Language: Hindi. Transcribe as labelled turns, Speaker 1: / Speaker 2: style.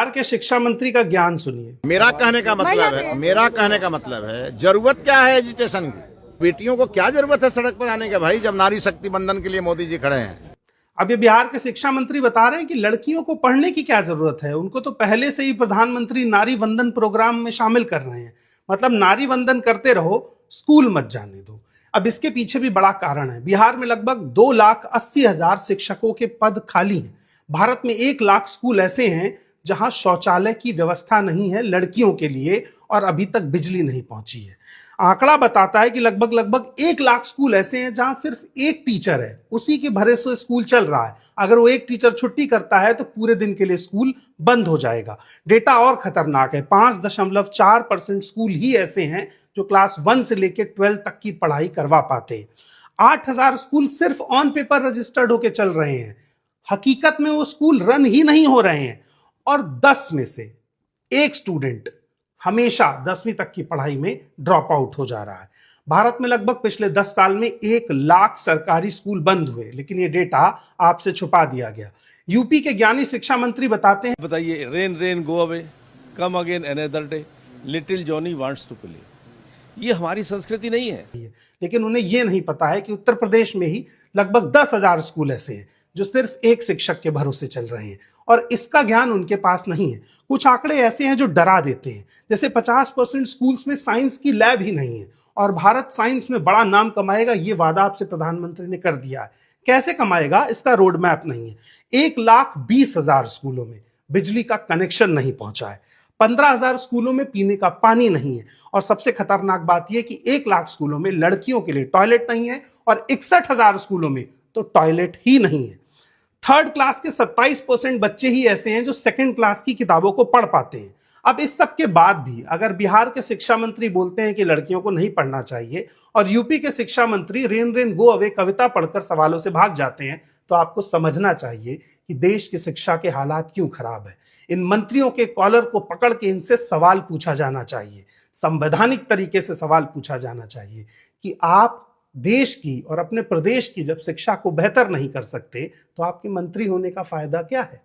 Speaker 1: बिहार के शिक्षा मंत्री का ज्ञान सुनिए।
Speaker 2: मेरा कहने का मतलब है जरूरत क्या है एजुकेशन की? बेटियों को क्या जरूरत है सड़क पर आने का भाई, जब नारी शक्ति बंधन के लिए मोदी जी खड़े हैं।
Speaker 1: अब ये बिहार के शिक्षा मंत्री बता रहे हैं कि लड़कियों को पढ़ने की क्या जरूरत है, उनको तो पहले से ही प्रधानमंत्री नारी वंदन प्रोग्राम में शामिल कर रहे हैं। मतलब नारी वंदन करते रहो, स्कूल मत जाने दो। अब इसके पीछे भी बड़ा कारण है। बिहार में लगभग 2,80,000 शिक्षकों के पद खाली हैं। भारत में 1 लाख स्कूल ऐसे हैं जहां शौचालय की व्यवस्था नहीं है लड़कियों के लिए, और अभी तक बिजली नहीं पहुंची है। आंकड़ा बताता है कि लगभग 1 लाख स्कूल ऐसे हैं जहां सिर्फ एक टीचर है, उसी के भरोसे स्कूल चल रहा है। अगर वो एक टीचर छुट्टी करता है तो पूरे दिन के लिए स्कूल बंद हो जाएगा। डेटा और खतरनाक है, 5.4% स्कूल ही ऐसे हैं जो क्लास 1 से लेकर 12 तक की पढ़ाई करवा पाते हैं। 8,000 स्कूल सिर्फ ऑन पेपर रजिस्टर्ड होकर चल रहे हैं, हकीकत में वो स्कूल रन ही नहीं हो रहे हैं। और 10 में से एक स्टूडेंट हमेशा 10वीं तक की पढ़ाई में ड्रॉप आउट हो जा रहा है। भारत में लगभग पिछले 10 साल में 1 लाख सरकारी स्कूल बंद हुए, लेकिन ये डेटा आपसे छुपा दिया गया। यूपी के ज्ञानी शिक्षा मंत्री बताते हैं,
Speaker 3: बताइए, rain rain go away, come again another day, little Johnny wants to play. ये हमारी संस्कृति नहीं है।
Speaker 1: लेकिन उन्हें यह नहीं पता है कि उत्तर प्रदेश में ही लगभग 10,000 स्कूल ऐसे हैं जो सिर्फ एक शिक्षक के भरोसे चल रहे हैं, और इसका ज्ञान उनके पास नहीं है। कुछ आंकड़े ऐसे हैं जो डरा देते हैं, जैसे 50% स्कूल्स में साइंस की लैब ही नहीं है, और भारत साइंस में बड़ा नाम कमाएगा ये वादा आपसे प्रधानमंत्री ने कर दिया है। कैसे कमाएगा, इसका रोड मैप नहीं है। 1,20,000 स्कूलों में बिजली का कनेक्शन नहीं पहुंचा है, 15,000 स्कूलों में पीने का पानी नहीं है, और सबसे खतरनाक बात यह कि 1 लाख स्कूलों में लड़कियों के लिए टॉयलेट नहीं है, और 61,000 स्कूलों में तो टॉयलेट ही नहीं है। 3rd क्लास के 27% बच्चे ही ऐसे हैं जो 2nd क्लास की किताबों को पढ़ पाते हैं। अब इस सब के बाद भी अगर बिहार के शिक्षा मंत्री बोलते हैं कि लड़कियों को नहीं पढ़ना चाहिए, और यूपी के शिक्षा मंत्री रेन रेन गो अवे कविता पढ़कर सवालों से भाग जाते हैं, तो आपको समझना चाहिए कि देश की शिक्षा के हालात क्यों खराब है। इन मंत्रियों के कॉलर को पकड़ के इनसे सवाल पूछा जाना चाहिए, संवैधानिक तरीके से सवाल पूछा जाना चाहिए कि आप देश की और अपने प्रदेश की जब शिक्षा को बेहतर नहीं कर सकते तो आपके मंत्री होने का फायदा क्या है।